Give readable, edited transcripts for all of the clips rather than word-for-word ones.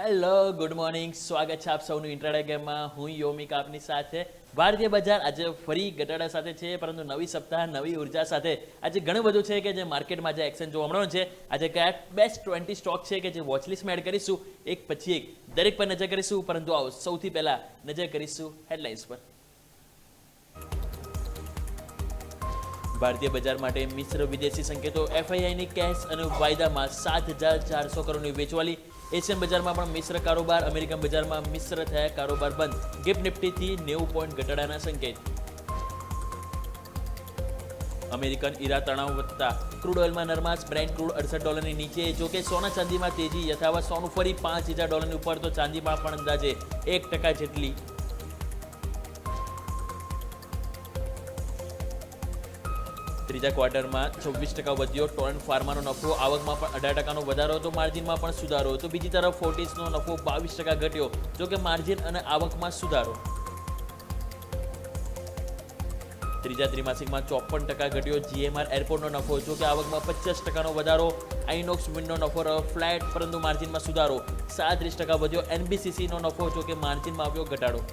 Hello good morning, સ્વાગત છે આપ સૌનું ઇન્ટ્રાડે ગેમમાં. હું યોમિક આપની સાથે. ભારતીય બજાર આજે ફરી ઘટાડા સાથે છે, પરંતુ નવી સપ્તાહ નવી ઉર્જા સાથે આજે ઘણું બધું છે કે જે માર્કેટમાં જે એક્શન જોવા મળવાનું છે. આજે કયા બેસ્ટ 20 સ્ટોક છે કે જે વોચલિસ્ટમાં એડ કરીશું, એક પછી એક દરેક પર નજર કરીશું. પરંતુ આવો સૌથી પહેલા નજર કરીશું હેડલાઇન્સ પર. ભારતીય બજાર માટે મિશ્ર વિદેશી સંકેતો. એફઆઈઆઈની કેશ અને વાયદામાં 7,400 કરોડની વેચવાલી. એશિયન બજારમાં પણ મિશ્ર કારોબાર. અમેરિકન બજારમાં મિશ્ર થયા કારોબાર બંધ. ગિફ્ટ નિફ્ટીથી 90 પોઈન્ટ ઘટાડાના સંકેત. અમેરિકન ઈરા તણાવ વધતા ક્રૂડ ઓઇલમાં નરમાશ. બ્રેન્ટ ક્રૂડ $68 નીચે. જોકે સોના ચાંદીમાં તેજી યથાવત. સોનું ફરી $5,000 ઉપર, તો ચાંદીમાં પણ અંદાજે 1% જેટલી. ત્રીજા ક્વાર્ટરમાં 26% વધ્યો ટોરેન્ટ ફાર્માનો નફો. આવકમાં પણ 18%નો વધારો, તો માર્જિનમાં પણ સુધારો. તો બીજી તરફ ફોર્ટિસનો નફો 22% ઘટ્યો, જોકે માર્જિન અને આવકમાં સુધારો. ત્રીજા ત્રિમાસિકમાં 54% ઘટ્યો જીએમઆર એરપોર્ટનો નફો, જોકે આવકમાં 50%નો વધારો. આઇનોક્સ વિન્ડનો નફો રહ્યો ફ્લેટ, પરંતુ માર્જિનમાં સુધારો. 37% વધ્યો એનબીસીસીનો નફો, જોકે માર્જિનમાં આવ્યો ઘટાડો.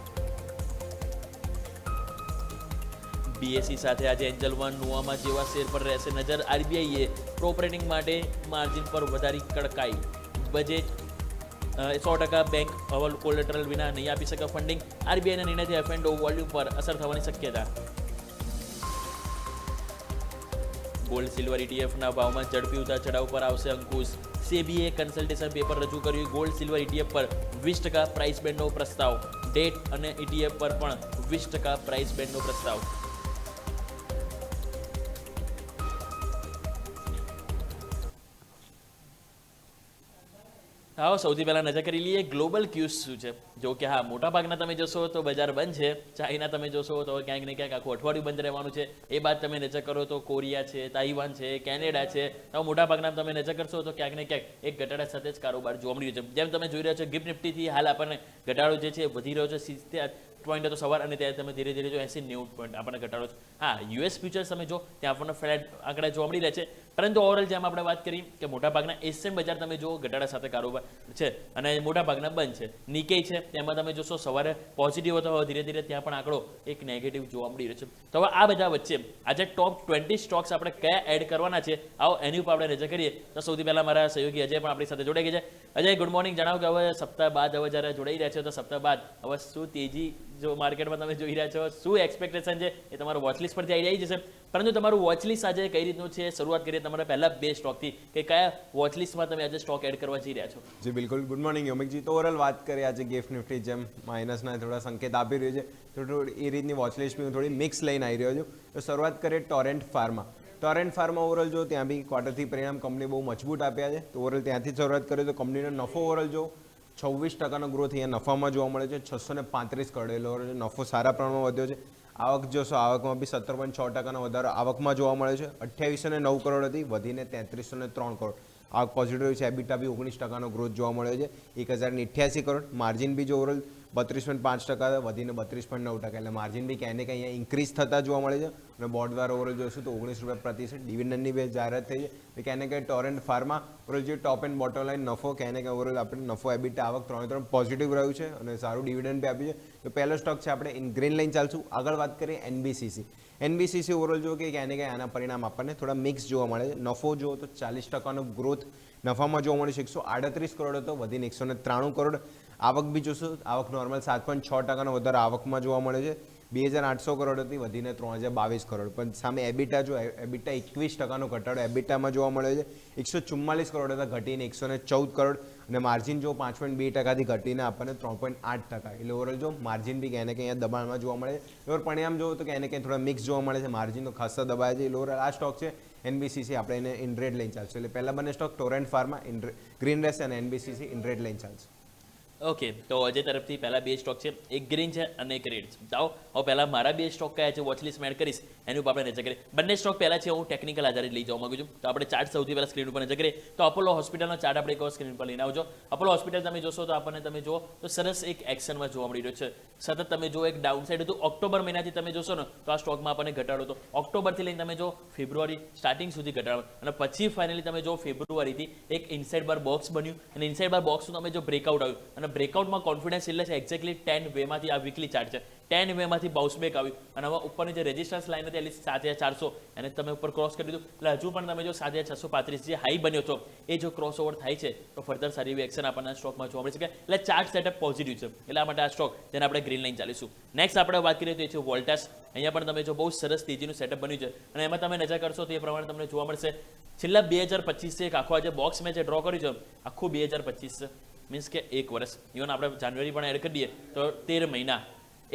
બીએસઈ સાથે આજે એન્જલ વન નુઆમા જેવા શેર પર રહેશે નજર. આરબીઆઈએ પ્રોપરેટિંગ માટે માર્જિન પર વધારી કડકાઈ. બજેટ 100% બેંક હવે કોલેટરલ વિના નહીં આપી શકે ફંડિંગ. આરબીઆઈના નિર્ણયથી એફ&ઓ વોલ્યુમ પર અસર થવાની શક્યતા. ગોલ્ડ સિલ્વર ઇટીએફના ભાવમાં ઝડપી ઉતાર ચઢાવ પર આવશે અંકુશ. સેબીએ કન્સલ્ટેશન પેપર રજૂ કર્યું. ગોલ્ડ સિલ્વર ઇટીએફ પર 20% પ્રાઇસ બેન્ડનો પ્રસ્તાવ. ડેટ અને ઇટીએફ પર પણ 20% પ્રાઇસ બેન્ડનો પ્રસ્તાવ. આવો સૌથી પહેલા નજર કરી લઈએ ગ્લોબલ ક્યુઝ શું છે. જો કે હા, મોટાભાગના તમે જોશો તો બજાર બંધ છે. ચાઇના તમે જોશો તો ક્યાંક ને ક્યાંક આખું અઠવાડિયું બંધ રહેવાનું છે. એ બાદ તમે નજર કરો તો કોરિયા છે, તાઇવાન છે, કેનેડા છે. તો મોટાભાગના તમે નજર કરશો તો ક્યાંક ને ક્યાંક એક ઘટાડા સાથે જ કારોબાર જોવા મળી રહ્યો છે. જેમ તમે જોઈ રહ્યા છો ગિફ્ટ નિફ્ટીથી હાલ આપણને ઘટાડો જે છે વધી રહ્યો છે. 70 પોઈન્ટ હતો સવાર, અને ત્યારે તમે ધીરે ધીરે જો 80-90 પોઈન્ટ આપણને ઘટાડો છે. હા, યુએસ ફ્યુચર્સ તમે જો ત્યાં આપણને ફ્લેટ આંકડા જોવા મળી રહ્યા છે. પરંતુ ઓવરઓલ જેમ આપણે વાત કરી કે મોટાભાગના એશિયન બજાર તમે જો ઘટાડા સાથે કારોબાર છે અને મોટાભાગના બંધ છે. નિકેઈ છે તેમાં તમે જોશો સવારે પોઝિટિવ હતો, ધીરે ધીરે ત્યાં પણ આંકડો એક નેગેટિવ જોવા મળી રહ્યો છે. તો હવે આ બધા વચ્ચે આજે ટોપ 20 સ્ટોક્સ આપણે કયા એડ કરવાના છે, આવો એની ઉપર આપણે નજર કરીએ. તો સૌથી પહેલા મારા સહયોગી અજય પણ આપણી સાથે જોડાઈ ગયા છે. Ajay, good morning. જણાવો કે હવે સપ્તાહ બાદ હવે જ્યારે જોડાઈ રહ્યા છો તો સપ્તાહ બાદ હવે શું તેજી જો માર્કેટમાં તમે જોઈ રહ્યા છો, શું એક્સપેક્ટેશન છે એ તમારું વોચલિસ્ટ પરથી આવી જશે. પરંતુ તમારું વોચલિસ્ટ આજે કઈ રીતનું છે, શરૂઆત કરીએ તમારા પહેલા 2 સ્ટોકથી કે કયા વોચલિસ્ટમાં તમે આજે સ્ટોક એડ કરવા જઈ રહ્યા છો. જી બિલકુલ, ગુડ મોર્નિંગ યોમિકજી. તો ઓવરઓલ વાત કરીએ આજે ગિફ્ટ નિફ્ટી જેમ માઇનસના થોડા સંકેત આપી રહ્યું છે, તો થોડી એ રીતની વોચલિસ્ટ હું થોડી મિક્સ લઈને આવી રહ્યો છું. તો શરૂઆત કરીએ Torrent pharma. Torrent pharma overall જો ત્યાં બી ક્વાર્ટરથી પરિણામ કંપની બહુ મજબૂત આપ્યા છે. તો ઓવરઓલ ત્યાંથી શરૂઆત કરીએ તો કંપનીનો નફો ઓવરઓલ જો 26%નો ગ્રોથ અહીંયા નફામાં જોવા મળે છે. 635 કરોડ નફો સારા પ્રમાણમાં વધ્યો છે. આવક જોશો, આવકમાં બી 17.6%નો વધારો આવકમાં જોવા મળે છે. 2809 કરોડ હતી, વધીને 3303 કરોડ આવક પોઝિટિવ છે. એબિટા બી 19%નો ગ્રોથ જોવા મળ્યો છે. 1088 કરોડ. માર્જિન બી જો ઓવરઓલ 32.5% વધીને 32.9%, એટલે માર્જિન બી ક્યાંય ને ક્યાંય અહીંયા ઇન્ક્રીઝ થતા જોવા મળે છે. અને બોર્ડ દ્વારા ઓવરઓલ જોઈશું તો ₹19 પ્રતિ શેર ડિવિડન્ડની બે જાહેરાત થઈ છે. તો ક્યાંય ને ક્યાંય ટોરેન્ટ ફાર્મા ઓવરઓલ જે ટોપ એન્ડ બોટમ લાઈન નફો ક્યાંય ને ક્યાંય ઓવરઓલ આપણે નફો એબિટા આવક 3 પોઝિટિવ રહ્યું છે અને સારું ડિવિડન્ડ બી આપ્યું છે. તો પહેલો સ્ટોક છે આપણે ઇન ગ્રીન લાઈન ચાલશું. આગળ વાત કરીએ એનબીસીસી. એનબીસીસી ઓવરઓલ જો કે ક્યાંય ને ક્યાંય આના પરિણામ આપણને થોડા મિક્સ જોવા મળે છે. નફો જુઓ તો 40%નો ગ્રોથ નફામાં જોવા મળે છે. 138 કરોડ હતો, વધીને 193 કરોડ. આવક બી જોશું, આવક નોર્મલ 7.6%નો વધારો આવકમાં જોવા મળે છે. 2800 કરોડ હતી, વધીને 3022 કરોડ. પણ સામે એબિટા જો એબિટા 21%નો ઘટાડો એબિટામાં જોવા મળે છે. 144 કરોડ હતા, ઘટીને 114 કરોડ. અને માર્જિન જો 5.2%થી ઘટીને આપણને 3.8%. એટલે ઓવરઓલ જો માર્જિન બી ક્યાંય ને ક્યાંય દબાણમાં જોવા મળે છે. ઓવર પરિણામ જો તો ક્યાંય ને ક્યાંય થોડા મિક્સ જોવા મળે છે. માર્જિન તો ખાસા દબાય છે. ઓવરઓલ આ સ્ટોક છે એનબીસીસી, આપણે એને ઇન રેડ લઈને ચાલશે. એટલે પહેલા બંને સ્ટોક ટોરેન્ટ ફાર્મા ગ્રીન રહેશે અને એનબીસીસી ઇન રેડ લઈને ચાલશે. ઓકે, તો અજય તરફથી પહેલા 2 સ્ટોક છે, એક ગ્રીન છે અને એક રેડ છે. ચાલો હવે પહેલા મારા 2 સ્ટોક કયા છે વોચલિસ્ટમાં એડ કરીશ એની ઉપર આપણે નજર કરીએ. બંને સ્ટોક પહેલા છે હું ટેકનિકલ આધારિત લઈ જવા માંગુ છું. તો આપણે ચાર્ટ સૌથી પહેલા સ્ક્રીન ઉપર નજર કરીએ તો અપોલો હોસ્પિટલનો ચાર્ટ આપણે એક સ્ક્રીન પર લઈને આવજો. અપોલો હોસ્પિટલ તમે જોશો તો આપણને તમે જુઓ તો સરસ એક એક્શનમાં જોવા મળી રહ્યો છે. સતત તમે જો એક ડાઉન સાઈડ હતું ઓક્ટોબર મહિનાથી તમે જોશો ને તો આ સ્ટોકમાં આપણને ઘટાડો હતો. ઓક્ટોબરથી લઈને તમે જો ફેબ્રુઆરી સ્ટાર્ટિંગ સુધી ઘટાડો અને પછી ફાઇનલી તમે જો ફેબ્રુઆરીથી એક ઇનસાઇડ બાર બોક્સ બન્યું અને ઇનસાઇડ બાર બોક્સનું તમે જો બ્રેકઆઉટ આવ્યું અને બ્રેકઆઉટમાં કોન્ફિડન્સ એટલે છે એક્ઝેક્ટલી 10 વેમાંથી આ વીકલી ચાર્ટ છે 10 વેમાંથી બાઉન્સ બેક આવ્યું અને હવે ઉપરની જે રેઝિસ્ટન્સ લાઈન હતી એટલી 7400 એને તમે ઉપર ક્રોસ કરી દીધું એટલે હજુ પણ તમે જો 7635 જે હાઈ બન્યો છો એ જો ક્રોસ ઓવર થાય છે તો ફર્ધર સારી એવી એક્શન આપણને સ્ટોકમાં જોવા મળી શકે એટલે ચાર્ટ સેટઅપ પોઝિટિવ છે એટલા માટે આ સ્ટોક જેને આપણે ગ્રીન લાઈન ચાલીશું. નેક્સ્ટ આપણે વાત કરીએ તો એ છે વોલ્ટાસ. અહીંયા પણ તમે જો બહુ સરસ તેજીનું સેટઅપ બન્યું છે અને એમાં તમે નજર કરશો તો એ પ્રમાણે તમને જોવા મળશે છેલ્લા 2025 એક આખો આજે બોક્સ મેં જે ડ્રો કર્યું છે આખું 2025 મીન્સ કે 1 વર્ષ ઇવન આપણે જાન્યુઆરી પણ એડ કરી દઈએ તો 13 મહિના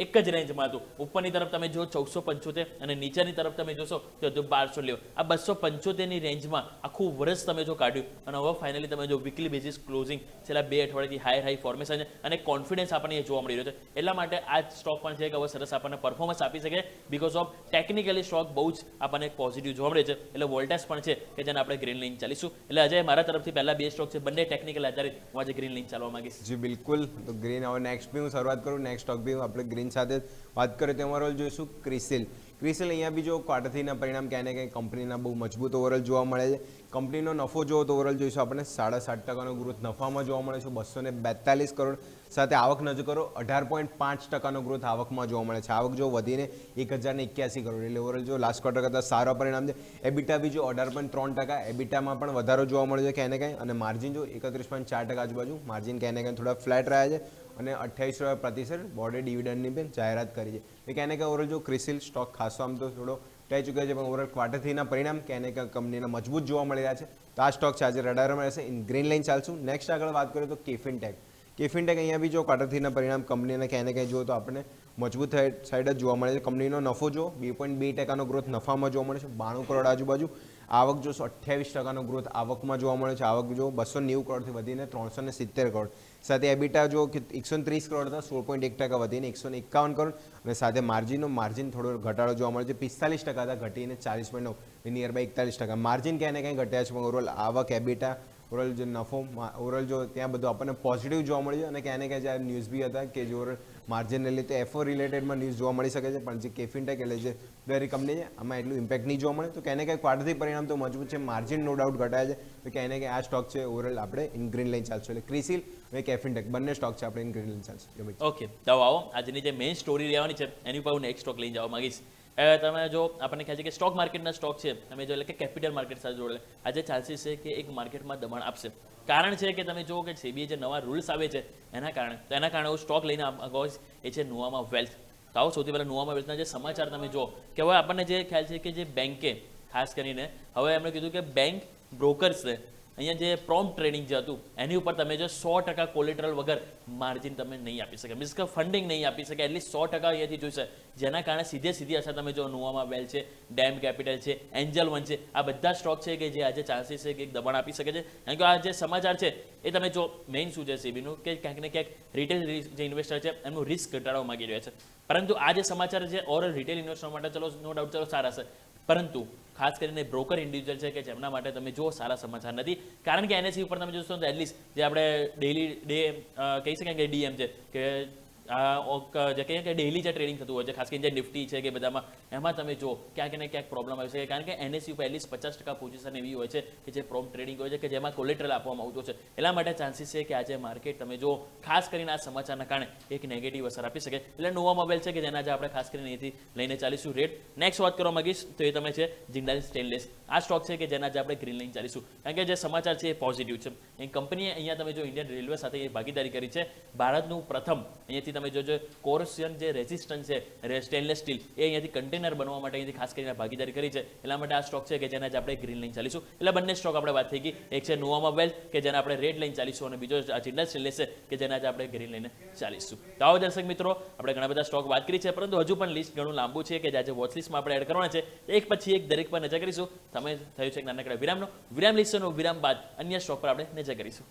એક જ રેન્જમાં હતું. ઉપરની તરફ તમે જો 1475 અને નીચેની તરફ તમે જોશો તો 1290. આ 275ની રેન્જમાં આખું વર્ષ તમે જો કાઢ્યું અને હવે ફાઇનલી તમે જો વીકલી બેઝિસ ક્લોઝિંગ છેલ્લા 2 અઠવાડિયાથી હાઈ ફોર્મેશન છે અને કોન્ફિડન્સ આપણને જોવા મળી રહ્યો છે. એટલા માટે આ સ્ટોક પણ છે કે હવે સરસ આપણને પરફોર્મન્સ આપી શકે બીકોઝ ઓફ ટેકનિકલી સ્ટોક બહુ જ આપણને પોઝિટિવ જોવા મળે છે. એટલે વોલ્ટાસ પણ છે કે જેને આપણે ગ્રીન લાઈન ચાલીશું. એટલે અજય મારા તરફથી પહેલા 2 સ્ટોક છે બંને ટેકનિકલ આધારિત હું આજે ગ્રીન લાઈન ચાલવા માંગીશ. જી બિલકુલ. તો ગ્રીન હવે નેક્સ્ટ બી હું શરૂઆત કરું. નેક્સ્ટ સ્ટોક બી આપણે ગ્રીન સાથે વાત કરીએ તો ઓવરઓલ જોઈશું ક્રિસિલ. ક્રિસિલ અહીંયા બી જો ક્વાર્ટરથીના પરિણામ ક્યાંય ને ક્યાંય કંપનીના બહુ મજબૂત ઓવરઓલ જોવા મળે છે. કંપનીનો નફો જોવો તો ઓવરઓલ જોઈશું આપણને 7.5% ગ્રોથ નફામાં જોવા મળે છે. 242 કરોડ સાથે આવક નજર કરો 18.5% ગ્રોથ આવકમાં જોવા મળે છે. આવક જો વધીને 1081 કરોડ એટલે ઓવરઓલ જો લાસ્ટ ક્વાર્ટર કરતાં સારો પરિણામ છે. એબિટા બી જો 18.3%, એબિટામાં પણ વધારો જોવા મળે છે ક્યાંય ને ક્યાંય અને માર્જિન જો 31.4% આજુબાજુ માર્જિન ક્યાંય ને ક્યાંય થોડા ફ્લેટ રહ્યા છે અને 28% બોર્ડે ડિવિડન્ડની પણ જાહેરાત કરી છે. એટલે ક્યાંય ને ક્યાંય ઓવરઓલ જો ક્રિસિલ સ્ટોક ખાસો આમ તો થોડો થઈ ચૂક્યો છે પણ ઓવરઓલ ક્વાર્ટરથીના પરિણામ ક્યાંય ને ક્યાંય કંપનીના મજબૂત જોવા મળી રહ્યા છે. તો આ સ્ટોક છે આજે રડારમાં રહેશે ઇન ગ્રીન લાઈન ચાલશું. નેક્સ્ટ આગળ વાત કરીએ તો કેફિન ટેક. કેફિન ટેક અહીંયા બી જો ક્વાર્ટરથીના પરિણામ કંપનીને ક્યાંય ને ક્યાંય જુઓ તો આપણને મજબૂત સાઈડ જ જોવા મળે છે. કંપનીનો નફો જો 2.2% ગ્રોથ નફામાં જોવા મળે છે. 92 કરોડ આજુબાજુ. આવક જો 28% ગ્રોથ આવકમાં જોવા મળે છે. આવક જો 290 કરોડથી વધીને 370 કરોડ સાથે એબિટા જો 130 કરોડ હતા 16.1% વધીને 151 કરોડ અને સાથે માર્જિન થોડો ઘટાડો જોવા મળે છે. 45% હતા ઘટીને 40.9 નિયર બાય 41%. માર્જિન ક્યાંય ને ક્યાંય ઘટ્યા છે પણ ઓવરઓલ આવક એબિટા ઓવરઓલ જે નફો ઓવરઓલ જો ત્યાં બધું આપણને પોઝિટિવ જોવા મળે છે અને ક્યાંય ને ક્યાંય જે ન્યૂઝ બી હતા કે જો માર્જિનને લીધે એફઓ રિલેટેડમાં ન્યૂઝ જોવા મળી શકે છે પણ જે કેફિન ટેક એટલે જે વેરી કંપની છે આમાં એટલું ઇમ્પેક્ટ નહીં જોવા મળે. તો ક્યાંય ને ક્યાંય ક્વાર્ટરથી પરિણામ તો મજબૂત છે. માર્જિન નો ડાઉટ ઘટાય છે તો ક્યાંય ને ક્યાંય આ સ્ટોક છે ઓવરઓલ આપણે ઇન ગ્રીન લાઈન ચાલશું. એટલે ક્રિસિલ અને કેફિન ટેક બંને સ્ટોક છે આપણે ઇન ગ્રીન લાઈન ચાલશું. ઓકે તો આવો આજની જે મેઇન સ્ટોરી રહેવાની છે એની ઉપર હું નેક્સ્ટ સ્ટોક લઈને જવા માંગીશ. તમે જો આપણને ખ્યાલ છે કે સ્ટોક માર્કેટના સ્ટોક છે તમે જો એટલે કે કેપિટલ માર્કેટ સાથે જોડે આજે ચાન્સીસ છે કે એક માર્કેટમાં દબાણ આપશે. કારણ છે કે તમે જુઓ કે સેબીએ જે નવા રૂલ્સ આવે છે એના કારણે હું સ્ટોક લઈને આગળ એ છે નુવામા વેલ્થ. તો આવો સૌથી પહેલાં નુવામા વેલ્થના જે સમાચાર તમે જુઓ કે હવે આપણને જે ખ્યાલ છે કે જે બેન્કે ખાસ કરીને હવે એમણે કીધું કે બેંક બ્રોકર્સે અહીંયા જે પ્રોમ્પ્ટ ટ્રેડિંગ જે હતું એની ઉપર તમે જો 100% કોલેટરલ વગર માર્જિન તમે નહીં આપી શકે મીન્સ કે ફંડિંગ નહીં આપી શકે એટલી 100% અહીંયાથી જોઈશે જેના કારણે સીધી અસર તમે જો નુવામા વેલ છે ડેમ કેપિટલ છે એન્જલ વન છે આ બધા સ્ટોક છે કે જે આજે ચાન્સીસ છે કે એક દબાણ આપી શકે છે. કારણ કે આ જે સમાચાર છે એ તમે જો મેઇન શું છે સેબીનું કે ક્યાંક ને ક્યાંક રિટેલ જે ઇન્વેસ્ટર છે એમનું રિસ્ક ઘટાડવા માંગી રહ્યા છે. પરંતુ આ જે સમાચાર છે ઓવરઓલ રિટેલ ઇન્વેસ્ટર માટે ચલો નો ડાઉટ ચલો સારા છે પરંતુ ખાસ કરીને બ્રોકર ઇન્ડિવિજ્યુઅલ છે કે જેમના માટે તમે જો સારા સમાચાર નથી. કારણ કે એનએસસી ઉપર તમે જોશો તો એટલીસ્ટ જે આપણે ડે કહી શકીએ કે ડીએમ છે કે જે કહીએ કે ડેઇલી જે ટ્રેડિંગ થતું હોય છે ખાસ કરીને જે નિફ્ટી છે કે બધામાં એમાં તમે જો ક્યાંક ને ક્યાંક પ્રોબ્લેમ આવી શકે. કારણ કે એનએસસી ઉપર એટલીસ્ટ 50% પોઝિશન એવી હોય છે કે જે પ્રોમ્પ્ટ ટ્રેડિંગ હોય છે કે જેમાં કોલેટરલ આપવામાં આવતું છે. એટલા માટે ચાન્સીસ છે કે આજે માર્કેટ તમે જો ખાસ કરીને આ સમાચારના કારણે એક નેગેટિવ અસર આપી શકે. એટલે નુવામા વેલ છે કે જેના આજે આપણે ખાસ કરીને અહીંથી લઈને ચાલીશું રેટ. નેક્સ્ટ વાત કરવા માંગીશ તો એ તમે છે જિંદાલ સ્ટેનલેસ. આ સ્ટોક છે કે જેના આજે આપણે ગ્રીન લાઈન ચાલીશું કારણ કે જે સમાચાર છે એ પોઝિટિવ છે. એ કંપનીએ અહીંયા તમે જો ઇન્ડિયન રેલવે સાથે એ ભાગીદારી કરી છે. ભારતનું પ્રથમ અહીંયાથી તમે જોજો કોરસિયન જે રેઝિસ્ટન્સ છે સ્ટેનલેસ સ્ટીલ એ અહીંયાથી કન્ટેનર બનવા માટે અહીંયાથી ખાસ કરીને ભાગીદારી કરી છે. એટલા માટે આ સ્ટોક છે કે જેના આપણે ગ્રીન લાઈન ચાલીશું. એટલે બંને સ્ટોક આપણે વાત થઈ ગઈ. એક છે નુવામા વેલ્થ કે જેના આપણે રેડ લાઈન ચાલીશું અને બીજો જિંદાલ સ્ટેનલેસ છે કે જેના આપણે ગ્રીન લાઈને ચાલીશું. તો આવો દર્શક મિત્રો આપણે ઘણા બધા સ્ટોક વાત કરી છે પરંતુ હજુ પણ લિસ્ટ ઘણું લાંબુ છે કે આજે વોચ લિસ્ટમાં આપણે એડ કરવાના છે. એક પછી એક દરેક પર નજર કરીશું. તમે થયું છે નાનકડા વિરામ લઈશું વિરામ બાદ અન્ય સ્ટોક પર આપણે નજર કરીશું.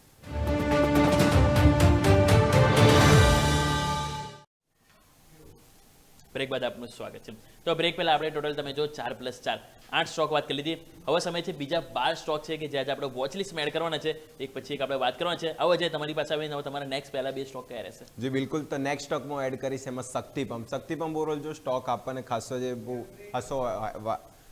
બ્રેક બાદ આપનું સ્વાગત છે. તો બ્રેક પહેલાં આપણે ટોટલ તમે જો 4+4 8 સ્ટોક વાત કરી લીધી. હવે સમય છે બીજા 12 સ્ટોક છે કે જ્યાં આપણે વોચ લિસ્ટમાં એડ કરવાના છે, એક પછી એક આપણે વાત કરવાના છે. હવે જે તમારી પાસે આવીને હવે તમારા નેક્સ્ટ પહેલા 2 સ્ટોક કયા રહેશે? જી બિલકુલ, તો નેક્સ્ટ સ્ટોકમાં એડ કરીશ એમાં શક્તિ પંપ ઓવરઓલ જો સ્ટોક આપણને ખાસો જે બહુ ખાસો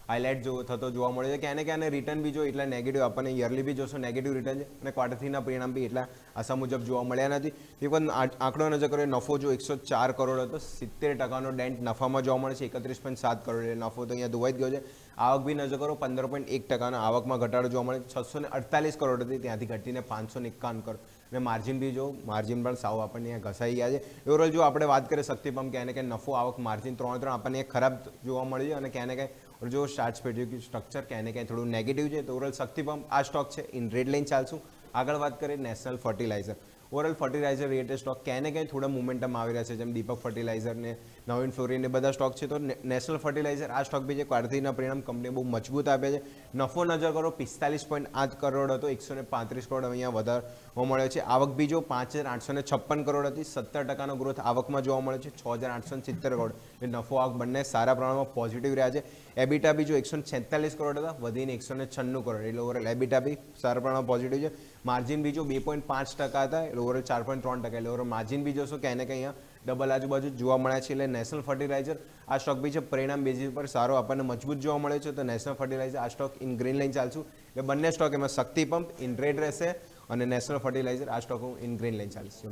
હાઇલાઇટ જો થતો જોવા મળે છે. ક્યાંને ક્યાં રિટર્ન બી જો એટલા નેગેટિવ આપણને યરલી બી જોશો નેગેટિવ રિટર્ન છે અને ક્વાર્ટર 3ના પરિણામ બી એટલા આશા મુજબ જોવા મળ્યા નથી. તે પણ આંકડો નજર કરીએ નફો જો 104 કરોડ હતો, 70% ડેન્ટ નફામાં જોવા મળે છે, 31.7 કરોડ એટલે નફો તો અહીંયા ધોવાઈ જ ગયો છે. આવક બી નજર કરો 15.1% આવકમાં ઘટાડો જોવા મળે, 648 કરોડ હતી ત્યાંથી ઘટીને 551 કરોડ અને માર્જિન બી જો માર્જિન પણ સાવ આપણને અહીંયા ઘસાઈ ગયા છે. ઓવરઓલ જો આપણે વાત કરીએ શક્તિ પંપ ક્યાંને ક્યાં નફો આવક માર્જિન 3 આપણને ખરાબ જોવા મળી છે અને ક્યાંને ક્યાંય જો સ્ટાર્ટ સ્પેસિફિક સ્ટ્રક્ચર ક્યાંને ક્યાંય થોડું નેગેટિવ છે. તો ઓવરઓલ શક્તિ પંપ આ સ્ટોક છે ઇન રેડ લાઇન ચાલશું. આગળ વાત કરીએ national fertiliser. Overall fertiliser related stock ક્યાંને ક્યાંય થોડા મોમેન્ટમ આવી રહ્યા છે, જેમ દીપક ફર્ટિલાઇઝર ને નવીન ફ્લોરિન બધા સ્ટોક છે. તો નેશનલ ફર્ટિલાઇઝર આ સ્ટોક બી છે ક્વાર્ટરના પરિણામ કંપની બહુ મજબૂત આપે છે. નફો નજર કરો 45.8 કરોડ હતો, 135 કરોડ અહીંયા વધારવા મળ્યો છે. આવક બી જો 5856 કરોડ હતી, 17% ગ્રોથ આવકમાં જોવા મળે છે, 6870 કરોડ એટલે નફો આવક બંને સારા પ્રમાણમાં પોઝિટિવ રહ્યા છે. એબિટા બી જો 146 કરોડ હતા, વધીને 196 કરોડ એટલે ઓવરઓલ એબિટા બી સારા પ્રમાણમાં પોઝિટિવ છે. માર્જિન બી જો 2.5% હતા એટલે ઓવરઓલ 4.3% એટલે ઓવરઓલ માર્જિન બી જોશો ક્યાંને ક્યાં અહીંયા ડબલ આજુબાજુ જોવા મળ્યા છે. એટલે નેશનલ ફર્ટિલાઇઝર આ સ્ટોક બી છે પરિણામ બેઝિસ પર સારો આપણને મજબૂત જોવા મળે છે. તો નેશનલ ફર્ટિલાઇઝર આ સ્ટોક ઇન ગ્રીન લાઇન ચાલશું એટલે બંને સ્ટોક એમાં શક્તિ પંપ ઇન રેડ રહેશે અને નેશનલ ફર્ટિલાઇઝર આ સ્ટોક ઇન ગ્રીન લાઇન ચાલશે.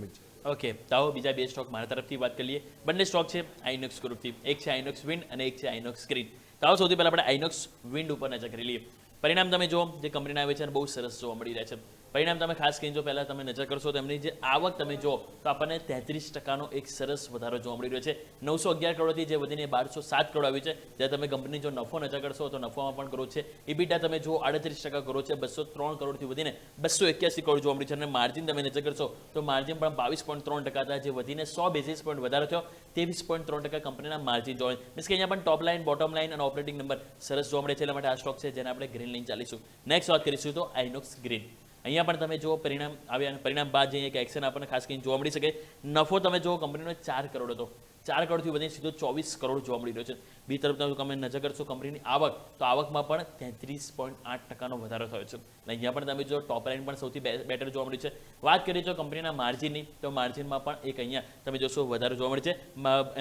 ઓકે, તો આવો બીજા 2 સ્ટોક મારા તરફથી વાત કરી લઈએ. બંને સ્ટોક છે આઇનોક્સ ગ્રુપથી, એક છે આઇનોક્સ વિન્ડ અને એક છે આઇનોક્સ ગ્રીન. તો આવો સૌથી પહેલાં આપણે આઇનોક્સ વિન્ડ ઉપર નજર કરી લઈએ. પરિણામ તમે જો જે કંપનીના આવે છે અને બહુ સરસ જોવા મળી રહ્યા છે. પરિણામ તમે ખાસ કરીને જો પહેલાં તમે નજર કરશો તો એમની જે આવક તમે જો તો આપણને 33%નો એક સરસ વધારો જોવા મળી રહ્યો છે. 911 કરોડથી જે વધીને 1207 કરોડ આવ્યું છે. જ્યારે તમે કંપની જો નફો નજર કરશો તો નફોમાં પણ ગ્રોથ છે. ઇબીટા તમે જો 38% ગ્રોથ છે, 203 કરોડથી વધીને 281 કરોડ જોવા મળ્યું છે. અને માર્જિન તમે નજર કરશો તો માર્જિન પણ 22.3% હતા, જે વધીને 100 બેઝિસ પોઈન્ટ વધારો થયો. 23.3% કંપનીના માર્જિન જોવા મળે. મીન્સ કે અહીંયા પણ ટોપ લાઇન, બોટમ લાઇન અને ઓપરેટિંગ નંબર સરસ જોવા મળે છે. એટલા માટે આ સ્ટોક છે જેને આપણે ગ્રીન લાઇન ચાલીશું. નેક્સ્ટ વાત કરીશું તો આઇનોક્સ ગ્રીન. અહીંયા પણ તમે જો પરિણામ આવ્યા, પરિણામ બાદ જે એક એક્શન આપણને ખાસ કરીને જોવા મળી શકે. નફો તમે જો કંપનીનો 4 કરોડ હતો, 4 કરોડથી વધીને સીધો 24 કરોડ જોવા મળી રહ્યો છે. બીજી તરફ તમે નજર કરશો કંપનીની આવક, તો આવકમાં પણ 33.8%નો વધારો થયો છે. અને અહીંયા પણ તમે જો ટોપ લાઇન પણ સૌથી બેટર જોવા મળ્યું છે. વાત કરીએ જો કંપનીના માર્જિનની, તો માર્જિનમાં પણ એક અહીંયા તમે જોશો વધારો જોવા મળે છે.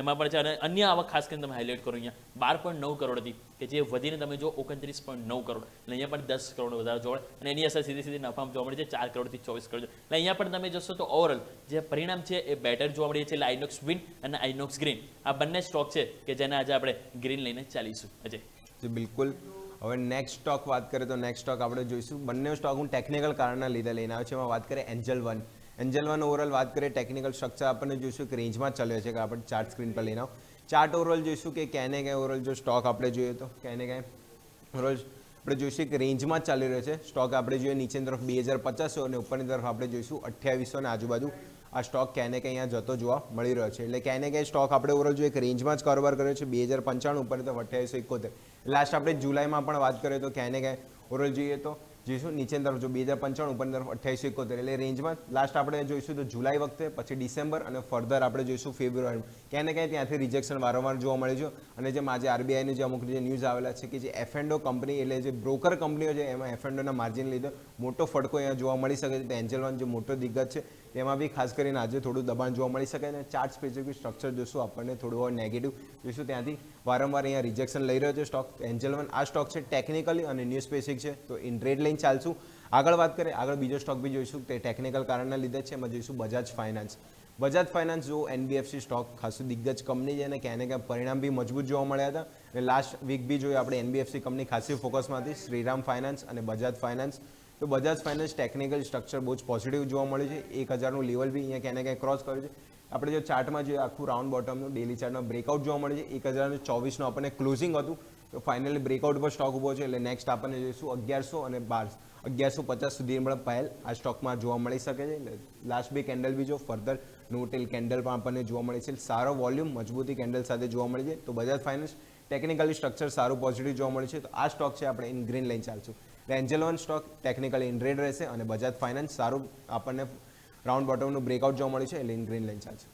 એમાં પણ છે અને અન્ય આવક ખાસ કરીને તમે હાઇલાઇટ કરો અહીંયા 12.9 કરોડ હતી કે જે વધીને તમે જો 29.9 કરોડ એટલે અહીંયા પણ 10 કરોડનો વધારો જોવા મળે. અને એની અસર સીધી નફામાં જોવા મળે છે 4 કરોડથી 24 કરોડ. એટલે અહીંયા પણ તમે જોશો તો ઓવરઓલ જે પરિણામ છે એ બેટર જોવા મળે છે. એટલે આઇનોક્સ વિન્ડ અને આઇનોક્સ ગ્રીન આ બંને સ્ટોક છે કે જેને આજે આપણે ગ્રીન લઈને ચાલીશું. અજય જી બિલકુલ. હવે નેક્સ્ટ સ્ટોક વાત કરીએ તો નેક્સ્ટ સ્ટોક આપણે જોઈશું. બંને સ્ટોક હું ટેકનિકલ કારણના લીધે લઈને આવ્યો છું. એમાં વાત કરીએ એન્જલ વન ઓવરઓલ વાત કરીએ ટેકનિકલ સ્ટ્રક્ચર આપણને જોઈશું કે રેન્જમાં ચાલ્યો છે કે આપણે ચાર્ટ સ્ક્રીન પર લઈને આવો. ચાર્ટ ઓવરઓલ જોઈશું કે ક્યાંને ક્યાંય ઓવરઓલ જો સ્ટોક આપણે જોઈએ તો ક્યાંને ક્યાંય ઓવરઓલ આપણે જોઈશું કે રેન્જમાં ચાલી રહ્યો છે સ્ટોક. આપણે જોઈએ નીચેની તરફ 2050 અને ઉપરની તરફ આપણે જોઈશું 2800 ને આજુબાજુ આ સ્ટોક ક્યાંને ક્યાંય અહીંયા જતો જોવા મળી રહ્યો છે. એટલે ક્યાંને ક્યાંય સ્ટોક આપણે ઓવરઓલ જોઈએ કે રેન્જમાં જ કારોબાર કર્યો છે 2095 ઉપર તો 2871. લાસ્ટ આપણે જુલાઈમાં પણ વાત કરીએ તો ક્યાંને ક્યાંય ઓવરઓલ જોઈએ તો જોઈશું નીચેની તરફ જો 2095 ઉપરની તરફ 2871 એટલે રેન્જમાં લાસ્ટ આપણે જોઈશું તો જુલાઈ વખતે, પછી ડિસેમ્બર અને ફર્ધર આપણે જોઈશું ફેબ્રુઆરી. ક્યાંને ક્યાંય ત્યાંથી રિજેક્શન વારંવાર જોવા મળે છે. અને જેમ આજે આરબીઆઈની જે અમુક જે ન્યૂઝ આવેલા છે કે જે એફ&ઓ કંપની એટલે જે બ્રોકર કંપનીઓ છે એમાં એફ&ઓના માર્જિન લીધે મોટો ફટકો અહીંયા જોવા મળી શકે છે. તો એન્જલ વન જે મોટો દિગ્ગજ છે તેમાં બી ખાસ કરીને આજે થોડું દબાણ જોવા મળી શકે. અને ચાર્ટ સ્પેસિફિક સ્ટ્રક્ચર જોઈશું આપણને થોડું નેગેટિવ જોઈશું. ત્યાંથી વારંવાર અહીંયા રિજેક્શન લઈ રહ્યો છે સ્ટોક. એન્જલ વન આ સ્ટોક છે ટેકનિકલી અને ન્યૂઝ સ્પેસિફિક છે તો ઇન ટ્રેડ લઈને ચાલશું. આગળ વાત કરીએ, આગળ બીજો સ્ટોક બી જોઈશું તે ટેકનિકલ કારણના લીધે છે. એમાં જોઈશું બજાજ ફાઇનાન્સ. બજાજ ફાઇનાન્સ જો એનબીએફસી સ્ટોક ખાસું દિગ્ગજ કંપની છે અને ક્યાંને ક્યાં પરિણામ બી મજબૂત જોવા મળ્યા હતા. અને લાસ્ટ વીક બી જોઈએ આપણે એનબીએફસી કંપની ખાસી ફોકસમાં હતી, શ્રીરામ ફાઇનાન્સ અને બજાજ ફાઇનાન્સ. તો બજાજ ફાઇનાન્સ ટેકનિકલ સ્ટ્રક્ચર બહુ જ પોઝિટિવ જોવા મળ્યું છે. 1000નું લેવલ બી અહીંયા ક્યાંને ક્યાંય ક્રોસ કર્યું છે. આપણે જો ચાર્ટમાં જોઈએ આખું રાઉન્ડ બોટમનું ડેલી ચાર્ટમાં બ્રેકઆઉટ જોવા મળે છે. 1024નું આપણને ક્લોઝિંગ હતું તો ફાઇનલી બ્રેકઆઉટ પર સ્ટોક ઊભો છે. એટલે નેક્સ્ટ આપણને જોઈશું 1100 અને 1150 સુધી પણ પહેલ આ સ્ટોકમાં જોવા મળી શકે છે. લાસ્ટ બી કેન્ડલ બી જો ફર્ધર નોટેલ કેન્ડલ પણ આપણને જોવા મળે છે. સારો વોલ્યુમ મજબૂતી કેન્ડલ સાથે જોવા મળે છે. તો બજાજ ફાઇનાન્સ ટેકનિકલી સ્ટ્રક્ચર સારું પોઝિટિવ જોવા મળે છે. તો આ સ્ટોક છે આપણે ઇન ગ્રીન લઈને ચાલશું. Angel One stock technically in red રહેશે અને બજાજ ફાઇનાન્સ સારું આપણને રાઉન્ડ બોટમનું બ્રેકઆઉટ જોવા મળ્યું છે એટલે ઇન ગ્રીન લઈને ચાલશે.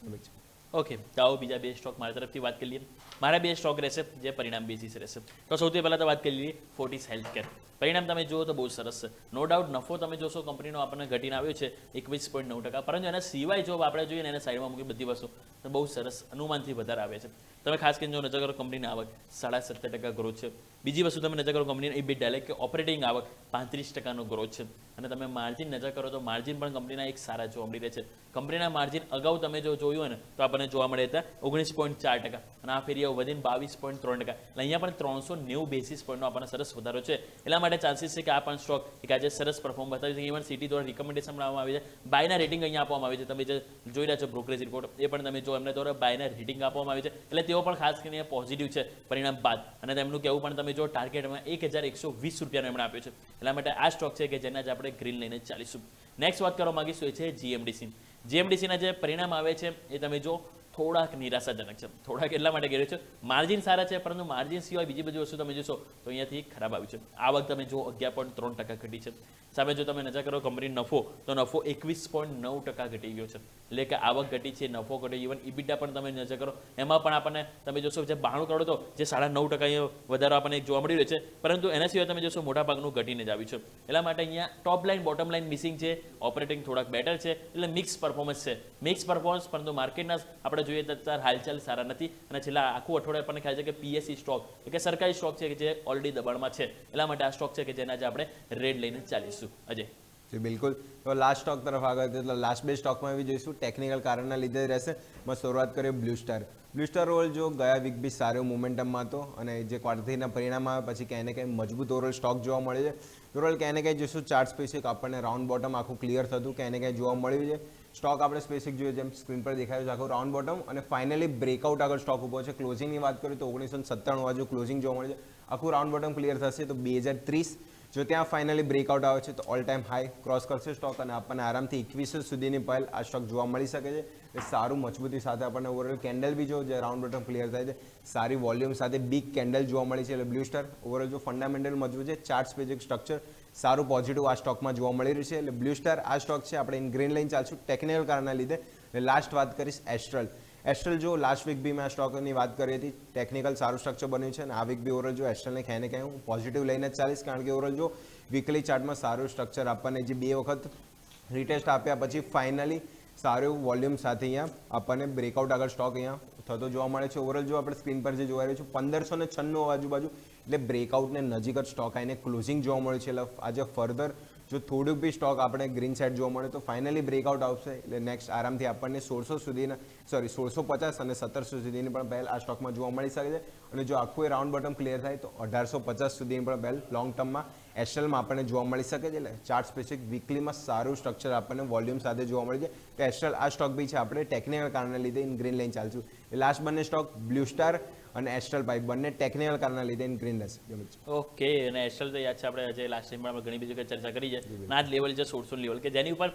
ઓકે, તો આવો બીજા બે સ્ટોક મારા તરફથી વાત કરી લઈએ. મારા બે સ્ટોક રહેશે જે પરિણામ બેસિસ રહેશે. તો સૌથી પહેલાં તો વાત કરી લઈએ ફોર્ટિસ હેલ્થકેર. પરિણામ તમે જુઓ તો બહુ સરસ છે. નો ડાઉટ નફો તમે જોશો કંપનીનો આપણને ઘટીને આવ્યો છે 21.9%, પરંતુ એના સિવાય જો આપણે જોઈએ ને એને સાઈડમાં મૂકી બધી વસ્તુ તો બહુ સરસ અનુમાનથી વધારે આવે છે. તમે ખાસ કરીને જો નજર કરો કંપનીની આવક 17.5% ગ્રોથ છે. બીજી વસ્તુ તમે નજર કરો કંપનીની EBITDA એટલે કે ઓપરેટિંગ આવક 35%નો ગ્રોથ છે. અને તમે માર્જિન નજર કરો તો માર્જિન પણ કંપનીના એક સારા જોવા મળી રહે છે. કંપનીના માર્જિન અગાઉ તમે જો જોયું હોય ને તો આપણને જોવા મળે હતા 19.4%, અને આ ફેરી વધીને 22.3%. એટલે અહીંયા પણ 390 બેસિસ પોઈન્ટનો આપણને સરસ વધારો છે. એટલા માટે ચાન્સીસ છે કે આ પણ સ્ટોક એક આજે સરસ પરફોર્મ બતાવ્યું છે. ઇવન સિટી દ્વારા રિકમેન્ડેશન બનાવવામાં આવી છે, બાયના રેટિંગ અહીંયા આપવામાં આવી છે. તમે જે જોઈ રહ્યા છો બ્રોકરેજ રિપોર્ટ એ પણ તમે જો એમને દ્વારા બાયના રેટિંગ આપવામાં આવી છે. એટલે તેઓ પણ ખાસ કરીને પોઝિટિવ છે પરિણામ બાદ. અને તેમનું કહેવું પણ તમે જો ટાર્ગેટમાં 1120 રૂપિયાનો એમણે આપ્યો છે. એટલા માટે આ સ્ટોક છે કે જેના જ આપણે ગ્રીન લઈને ચાલીશું. નેક્સ્ટ વાત કરવા માંગીશું એ છે જીએમડીસી. જીએમડીસીના જે પરિણામ આવે છે એ તમે જો થોડાક નિરાશાજનક છે. થોડાક એટલા માટે કહી રહ્યો છે, માર્જિન સારા છે પરંતુ માર્જિન સિવાય બીજી બધી વસ્તુ તમે જોશો તો અહીંયાથી ખરાબ આવ્યું છે. આવક તમે જો 11.3% ઘટી છે. સામે જો તમે નજર કરો કંપની નફો તો નફો 21.9% ઘટી ગયો છે. એટલે કે આવક ઘટી છે, નફો ઘટી. ઇવન EBITDA પણ તમે નજર કરો એમાં પણ આપણને તમે જોશો જે 92 કરોડ હતો જે 9.5% અહીંયા વધારો આપણને જોવા મળી રહ્યો છે, પરંતુ એના સિવાય તમે જોશો મોટા ભાગનું ઘટીને જ આવ્યું છે. એટલા માટે અહીંયા ટોપ લાઇન બોટમ લાઇન મિસિંગ છે, ઓપરેટિંગ થોડાક બેટર છે. એટલે મિક્સ પરફોર્મન્સ છે. મિક્સ પરફોર્મન્સ, પરંતુ માર્કેટના આપણે જોઈએ તો અત્યારે હાલચાલ સારા નથી. અને છેલ્લા આખું અઠવાડિયે આપણને ખ્યાલ છે કે પીએસસી સ્ટોક એટલે કે સરકારી સ્ટોક છે કે જે ઓલરેડી દબાણમાં છે. એટલા માટે આ સ્ટોક છે કે જેના જે આપણે રેડ લઈને ચાલીશું. અજય. જી બિલકુલ. તો લાસ્ટ સ્ટોક તરફ આગળ તો લાસ્ટ બે સ્ટોકમાં બી જોઈશું ટેકનિકલ કારણના લીધે જ રહેશે. માં શરૂઆત કરીએ blue star. Blue star overall જો ગયા વીક બી સારો મોમેન્ટમમાં હતો, અને જે ક્વાર્ટરના પરિણામ આવે પછી ક્યાંય ને ક્યાંય મજબૂત ઓવરઓલ સ્ટોક જોવા મળે છે. ઓવરઓલ ક્યાંય ને ક્યાંય જોઈશું ચાર્ટ સ્પેસિફિક આપણને રાઉન્ડ બોટમ આખું ક્લિયર થતું ક્યાંય ને ક્યાંય જોવા મળ્યું છે. સ્ટોક આપણે સ્પેસિફિક જોઈએ જેમ સ્ક્રીન પર દેખાયું છે આખું રાઉન્ડ બોટમ, અને ફાઇનલી બ્રેકઆઉટ આગળ સ્ટોક ઉભો છે. ક્લોઝિંગની વાત કરીએ તો 1997 બાજુ ક્લોઝિંગ જોવા મળે છે. આખું રાઉન્ડ બોટમ ક્લિયર થશે તો 2030 જો ત્યાં ફાઇનલી બ્રેકઆઉટ આવે છે તો ઓલ ટાઈમ હાઈ ક્રોસ કરશે સ્ટોક, અને આપણને આરામથી 21 સુધીની પહેલ આ સ્ટોક જોવા મળી શકે છે. એ સારું મજબૂતી સાથે આપણને ઓવરઓલ કેન્ડલ બી જો જે રાઉન્ડ બોટમ ક્લિયર થાય છે સારી વોલ્યુમ સાથે બિગ કેન્ડલ જોવા મળી છે. એટલે બ્લુ સ્ટાર ઓવરઓલ જો ફંડામેન્ટલ મજબૂત છે, ચાર્ટ સ્પેસિફિક સ્ટ્રક્ચર સારું પોઝિટિવ આ સ્ટોકમાં જોવા મળી રહ્યું છે. એટલે બ્લુ સ્ટાર આ સ્ટોક છે આપણે ઇન ગ્રીન લાઈન ચાલશું ટેકનિકલ કારણના લીધે. લાસ્ટ વાત કરીશ એસ્ટ્રલ. એસ્ટ્રલ જો લાસ્ટ વીક બી મેં આ સ્ટોકની વાત કરી હતી, ટેકનિકલ સારું સ્ટ્રક્ચર બન્યું છે, અને આ વીક બી ઓવરઓલ જો એસ્ટ્રલને ક્યાંય ને ક્યાંય હું પોઝિટિવ લઈને જ ચાલીશ. કારણ કે ઓવરઓલ જો વીકલી ચાર્ટમાં સારું સ્ટ્રક્ચર આપણને જે બે વખત રિટેસ્ટ આપ્યા પછી ફાઇનલી સારું એવું વોલ્યુમ સાથે અહીંયા આપણને બ્રેકઆઉટ આગળ સ્ટોક અહીંયા થતો જોવા મળે છે. ઓવરઓલ જો આપણે સ્ક્રીન પર જે જોવા રહ્યું છે 1596 આજુબાજુ એટલે બ્રેકઆઉટને નજીક જ સ્ટોક આવીને ક્લોઝિંગ જોવા મળ્યું છે. એટલે આજે ફર્ધર જો થોડુંક બી સ્ટોક આપણે ગ્રીન સાઇડ જોવા મળે તો ફાઇનલી બ્રેકઆઉટ આવશે. એટલે નેક્સ્ટ આરામથી આપણને 1650 અને 1700 સુધીની પણ પહેલ આ સ્ટોકમાં જોવા મળી શકે છે. અને જો આખું રાઉન્ડ બોટમ ક્લિયર થાય તો 1850 સુધીની પણ પહેલ લોંગ ટર્મમાં એસ્ટ્રલમાં આપણને જોવા મળી શકે છે. એટલે ચાર્ટ સ્પેસિફિક વીકલીમાં સારું સ્ટ્રક્ચર આપણને વોલ્યુમ સાથે જોવા મળે છે. તો એસ્ટ્રલ આ સ્ટોક બી છે આપણે ટેકનિકલ કારણને લીધે ઇન ગ્રીન લાઈન ચાલશું. એ લાસ્ટ બંને સ્ટોક બ્લુ સ્ટાર અને એસ્ટ્રલ પાઇપ બંને ટેકનિકલ કારણના લીધે ઇન ગ્રીન રહેશે. ઓકે, અને એસ્ટ્રલ તો યાદ છે આપણે જે લાસ્ટ ટાઈમ આપણે ઘણી બધી ચર્ચા કરી છે. આ જ લેવલ છે 1600 લેવલ કે જેની ઉપર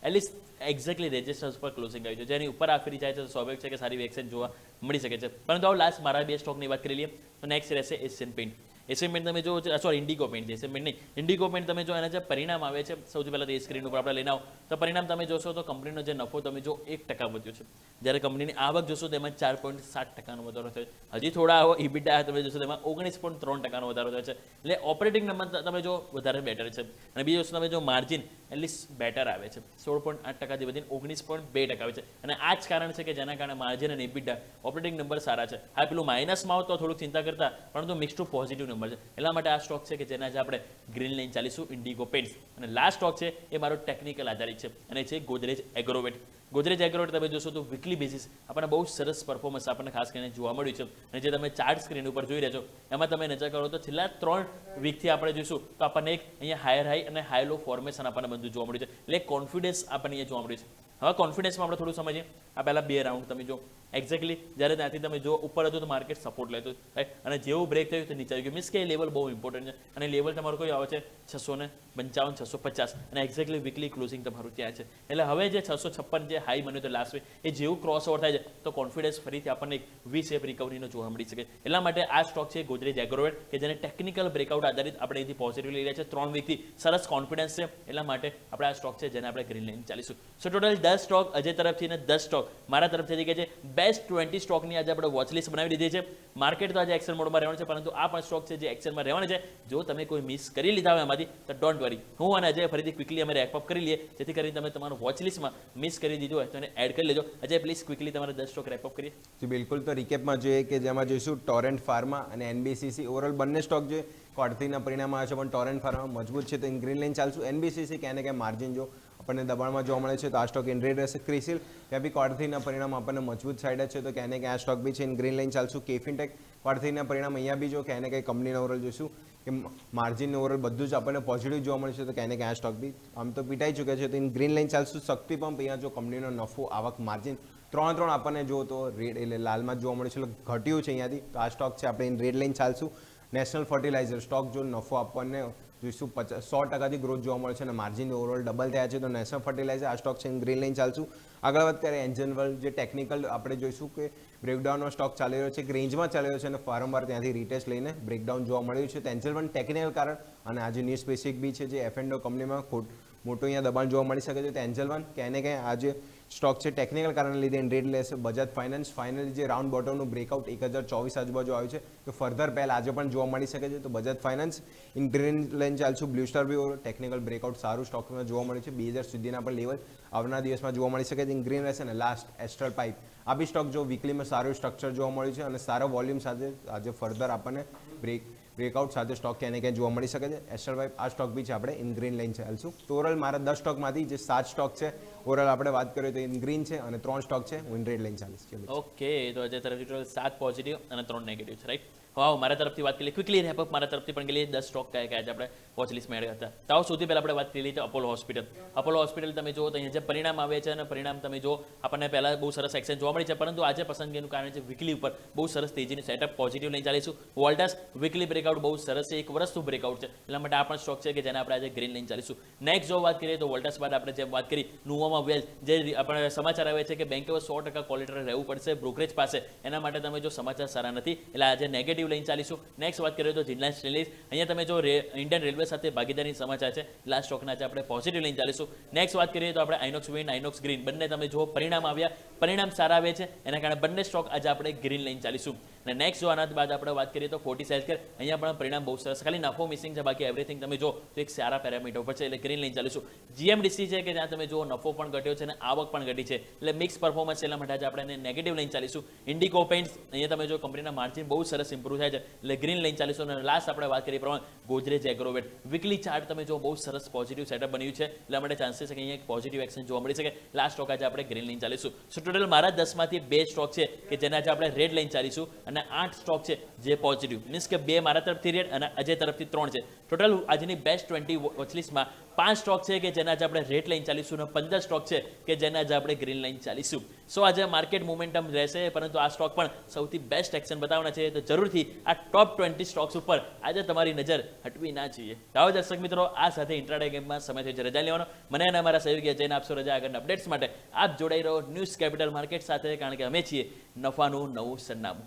એટલીસ્ટ એક્ઝેક્ટલી રેજિસ્ટન્સ પર ક્લોઝિંગ આવ્યું છે. જેની ઉપર આ ફરી જાય છે તો સ્વાભાવિક છે કે સારી વેક્સિન જોવા મળી શકે છે. પરંતુ આવો લાસ્ટ મારા બે સ્ટોકની વાત કરી લઈએ તો નેક્સ્ટ રહેશે એશિયન પેઇન્ટ. એશિયન પેઇન્ટ તમે જો sorry Indigo paint, Asian paint નહીં, ઇન્ડિગો પેઇન્ટ તમે જો એના જે પરિણામ આવે છે સૌથી પહેલાં તો એ સ્ક્રીન ઉપર આપણે લઈને આવો તો પરિણામ તમે જોશો તો કંપનીનો જે નફો તમે જો 1% વધ્યો છે. જ્યારે કંપનીની આવક જોશો તેમાં 4.7%નો વધારો થયો છે. હજી થોડા આવો EBITDA તમે જોશો તેમાં 19.3%નો વધારો થયો છે. એટલે ઓપરેટિંગ નંબર તમે જો વધારે બેટર છે. અને બીજી વસ્તુ તમે જો માર્જિન એટલીસ્ટ બેટર આવે છે, 16.8%થી વધીને 19.2% આવે છે. અને આ જ કારણ છે કે જેના કારણે માર્જિન અને EBITDA ઓપરેટિંગ નંબર સારા છે. હા પેલું માઇનસમાં આવો તો થોડુંક ચિંતા કરતા, પરંતુ મિક્સ ટુ પોઝિટિવ નંબર છે. એટલા માટે આ સ્ટોક છે કે જેના જે આપણે ગ્રીન લાઈન ચાલીશું ઇન્ડિગો પેઇન્ટ્સ. અને લાસ્ટ સ્ટોક છે એ મારો ટેકનિકલ આધારિત છે અને છે ગોદરેજ એગ્રોવેટ. ગોદરેજ એગ્રોવેટ તમે જોશો તો વીકલી બેસિસ આપણને બહુ સરસ પરફોર્મન્સ આપણને ખાસ કરીને જોવા મળ્યું છે. અને જે તમે ચાર્ટ સ્ક્રીન ઉપર જોઈ રહ્યા છો એમાં તમે નજર કરો તો છેલ્લા 3 વીકથી આપણે જોઈશું તો આપણને એક અહીંયા હાયર હાઈ અને હાઈ લો ફોર્મેશન આપણને બધું જોવા મળ્યું છે. એટલે કોન્ફિડન્સ આપણને અહીંયા જોવા મળ્યું છે. હવે કોન્ફિડન્સમાં આપણે થોડું સમજીએ. આ પહેલાં 2 રાઉન્ડ તમે જો એક્ઝેક્ટલી જ્યારે ત્યાંથી તમે જો ઉપર હતું તો માર્કેટ સપોર્ટ લેતું રાઈટ, અને જેવું બ્રેક થયું તો નીચે આવી ગયું. મીન્સ કે એ લેવલ બહુ ઇમ્પોર્ટન્ટ છે. અને લેવલ તમારું કયું આવે છે 655 650, અને એક્ઝેક્ટલી વીકલી ક્લોઝિંગ તમારું ત્યાં છે. એટલે હવે જે 656 જે હાઈ બન્યો તો લાસ્ટ વીક એ જેવું ક્રોસ ઓવર થાય છે તો કોન્ફિડન્સ ફરીથી આપણને એક વી શેપ રિકવરીનો જોવા મળી શકે. એટલા માટે આ સ્ટોક છે ગોદરેજ એગ્રોવેટ કે જેને ટેકનિકલ બ્રેકઆઉટ આધારિત આપણે અહીંથી પોઝિટિવ લઈ રહ્યા છે. 3 વીકથી સરસ કોન્ફિડન્સ છે. એટલા માટે આપણે આ સ્ટોક છે જેને આપણે ગ્રીન લાઈન ચાલીશું. સો ટોટલ 10 સ્ટોક અજય તરફથી અને 10 સ્ટોક મારા તરફથી કે છે બેસ્ટ 20 સ્ટોકની આજે આપણે વોચ લિસ્ટ બનાવી દીધી છે. માર્કેટ તો આજે એક્શન મોડમાં રહેવાનું છે, પરંતુ આ પણ સ્ટોક છે જે એક્શનમાં રહેવાના છે. જો તમે કોઈ મિસ કરી લીધા હોય એમાંથી તો ડોન્ટ વરી, હું અને અજય ફરીથી ક્વિકલી અમે રેપ અપ કરી લઈએ, જેથી કરીને તમે તમારું વોચ લિસ્ટમાં મિસ કરી દીધું હોય તો એને એડ કરી લેજો. અજય પ્લીઝ ક્વિકલી તમારા 10 સ્ટોક રેપ અપ કરીએ. જી બિલકુલ, તો રિકેપમાં જોઈએ કે જેમાં જોઈશું ટોરેન્ટ ફાર્મા અને એનબીસીસી ઓવરઓલ બંને સ્ટોક જોઈએ ક્વાર્ટરના પરિણામ આવે છે, પણ ટોરેન્ટ ફાર્મા મજબૂત છે તો ઇન ગ્રીન લાઇન ચાલશું. એનબીસીસી ક્યાંને ક્યાં માર્જિન જો આપણને દબાણમાં જોવા મળે છે તો આ સ્ટોક ઇન રેડ રહેશે. ક્રિસિલ ત્યાં બી ક્વાર્ટરના પરિણામ આપણને મજબૂત સાઈડ જ છે તો ક્યાંને ક્યાં આ સ્ટોક બી છે ઇન ગ્રીન લાઇન ચાલશું. કેફિનટેક ક્વાર્ટરના પરિણામ અહીંયા બી જો ક્યાંને ક્યાંય કંપનીના ઓવરઓલ જોઈશું કે માર્જિન ઓવરઓલ બધું જ આપણને પોઝિટિવ જોવા મળે છે તો ક્યાંને ક્યાં આ સ્ટોક બી આમ તો પીટાઈ ચૂક્યા છે તો ઇન ગ્રીન લાઇન ચાલશું. શક્તિ પંપ અહીંયા જો કંપનીનો નફો આવક માર્જિન ત્રણ આપણને જો તો રેડ એટલે લાલમાં જોવા મળે છે, એટલે ઘટ્યું છે અહીંયાથી તો આ સ્ટોક છે આપણે ઇન રેડ લાઇન ચાલશું. નેશનલ ફર્ટિલાઇઝર સ્ટોક જો નફો આપણને જોઈશું 100%થી ગ્રોથ જોવા મળે છે અને માર્જિન ઓવરઓલ ડબલ થયા છે તો નેશનલ ફર્ટિલાઇઝર આ સ્ટોક છે ઇન ગ્રીન લાઇન ચાલશું. આગળ વાત કરીએ એન્જન વર્લ્ડ, જે ટેકનિકલ આપણે જોઈશું કે બ્રેકડાઉનનો સ્ટોક ચાલી રહ્યો છે, એક રેન્જમાં ચાલી રહ્યો છે અને વારંવાર ત્યાંથી રિટેસ્ટ લઈને બ્રેકડાઉન જોવા મળ્યું છે. તો એન્જન વર્લ્ડ ટેકનિકલ કારણ અને આજે ન્યૂઝ સ્પેસિફિક બી છે જે F&O કંપનીમાં મોટું અહીંયા દબાણ જોવા મળી શકે છે. તો એન્જલ વન ક્યાંને ક્યાંય આજે સ્ટોક છે ટેકનિકલ કારણને લીધે ઇન રેડ લેશે. બજાજ ફાઇનાન્સ ફાઇનલી જે રાઉન્ડ બોટમનું બ્રેકઆઉટ 1024 આજુબાજુ આવ્યું છે તો ફર્ધર પહેલ આજે પણ જોવા મળી શકે છે તો Bajaj finance in green line ચાલશું. બ્લુ સ્ટાર બી ટેકનિકલ બ્રેકઆઉટ સારું સ્ટોકમાં જોવા મળ્યું છે. 2000 સુધીના પણ લેવલ આવનાર દિવસમાં જોવા મળી શકે છે ઇન ગ્રીન રહેશે. અને લાસ્ટ એસ્ટ્રલ પાઇપ, આ બી સ્ટોક જો વીકલીમાં સારું સ્ટ્રક્ચર જોવા મળ્યું છે અને સારા વોલ્યુમ સાથે આજે ફર્ધર આપણને બ્રેકઆઉટ સાથે સ્ટોક ક્યાંને ક્યાં જોવા મળી શકે છે. એસ્ટ્રલ પાઇપ આ સ્ટોક બી છે આપણે ઇન ગ્રીન લાઇન ચાલશું. તો ઓવરઓલ મારા 10 સ્ટોકમાંથી જે 7 સ્ટોક છે ઓવરઓલ આપણે વાત કરીએ તો ઇન ગ્રીન છે અને 3 સ્ટોક છે ઇન રેડ લાઇન ચાલીશ. ઓકે, તો અજય તરફથી ટોટલ 7 પોઝિટિવ અને 3 નેગેટિવ છે, રાઈટ? વાવ, મારા તરફથી વાત કરી ક્વિકલી રેપ અપ મારા તરફથી પણ કરી 10 સ્ટોક કયા કયા છે આપણે વોચ લિસ્ટમાં એડ હતા. તો સૌથી પહેલા આપણે વાત કરી લીધી અપોલો હોસ્પિટલ. અપોલો હોસ્પિટલ તમે જુઓ તો અહીંયા જે પરિણામ આવે છે અને પરિણામ તમે જો આપણને પહેલા બહુ સરસ એક્શન જોવા મળી છે, પરંતુ આજે પસંદગીનું કારણ છે વીકલી ઉપર બહુ સરસ તેજીનું સેટઅપ પોઝિટિવ લઈને ચાલીશું. વોલ્ટાસ વીકલી બ્રેકઆઉટ બહુ સરસ છે, 1 વર્ષનું બ્રેકઆઉટ છે, એટલા માટે આ પણ સ્ટોક છે કે જેને આપણે આજે ગ્રીન લઈને ચાલીશું. નેક્સ્ટ જો વાત કરીએ તો વોલ્ટાસ બાદ આપણે જેમ વાત કરી નુવામાં વેલ્થ, જે આપણે સમાચાર આવે છે કે બેંકે 100% કોલેટરલ રહેવું પડશે બ્રોકરેજ પાસે, એના માટે તમે જો સમાચાર સારા નથી એટલે આજે નેગેટિવ લઈને ચાલીશું. નેક્સ્ટ વાત કરીએ તો જિંદલ સ્ટેનલેસ, અહીંયા તમે જો ઇન્ડિયન રેલવે સાથે ભાગીદારી સમાચાર છે લાસ્ટ સ્ટોકના આજે આપણે પોઝિટિવ લઈને ચાલીશું. નેક્સ્ટ વાત કરીએ તો આપણે આઇનોક્સ વિન્ડ, આઇનોક્સ ગ્રીન બંને તમે જો પરિણામ આવ્યા, પરિણામ સારા આવે છે એના કારણે બંને સ્ટોક આજે આપણે ગ્રીન લઈને ચાલીશું. અને નેક્સ્ટ જો આના બાદ આપણે વાત કરીએ તો ફોર્ટિસ હેલ્થકેર, અહીંયા પણ પરિણામ બહુ સરસ, ખાલી નફો મિસિંગ છે, બાકી એવરીથિંગ તમે જો તો એક સારા પેરામીટર પર છે એટલે ગ્રીન લઈને ચાલીશું. જીએમડીસી છે કે જ્યાં તમે જો નફો પણ ઘટ્યો છે અને આવક પણ ઘટી છે એટલે મિક્સ પરફોર્મન્સ છે, એટલા માટે આજે આપણે એને નેગેટિવ લઈને ચાલીશું. ઇન્ડિકો પેઇન્ટ્સ, અહીંયા તમે જો કંપનીના માર્જિન બહુ સરસ ઇમ્પ્રૂવ થાય છે એટલે ગ્રીન લઈને ચાલીશું. અને લાસ્ટ આપણે વાત કરીએ પ્રમાણે ગોદરેજ એગ્રોવેટ, વીકલી ચાર્ટ તમે જો બહુ સરસ પોઝિટિવ સેટઅપ બન્યું છે એટલા માટે ચાન્સીસ છે કે અહીંયા એક પોઝિટિવ એક્શન જોવા મળી શકે. લાસ્ટ સ્ટોક આજે આપણે ગ્રીન લઈને ચાલીશું. સો ટોટલ મારા 10માંથી 2 સ્ટોક છે કે જેના આજે આપણે રેડ લઈને ચાલીશું અને 8 સ્ટોક છે જે પોઝિટિવ, મીન્સ કે 2 મારા તરફથી રેડ અને અજય તરફથી 3 છે. ટોટલ આજની બેસ્ટ 20 વોચલિસ્ટમાં 5 સ્ટોક છે કે જેના આજે આપણે રેડ લાઈન ચાલીશું અને 15 સ્ટોક છે કે જેના આજે આપણે ગ્રીન લાઈન ચાલીશું. સો આજે માર્કેટ મોમેન્ટમ રહેશે, પરંતુ આ સ્ટોક પણ સૌથી બેસ્ટ એક્શન બતાવવાના છે તો જરૂરથી આ ટોપ 20 સ્ટોક્સ ઉપર આજે તમારી નજર હટવી ના જોઈએ. આવો દર્શક મિત્રો, આ સાથે ઇન્ટ્રાડે ગેમમાં સમય થઈ રજા લેવાનો. મને અને અમારા સહયોગી અજયને આપશો રજા. આગળના અપડેટ્સ માટે આપ જોડાઈ રહો ન્યૂઝ કેપિટલ માર્કેટ સાથે, કારણ કે અમે છીએ નફાનું નવું સરનામું.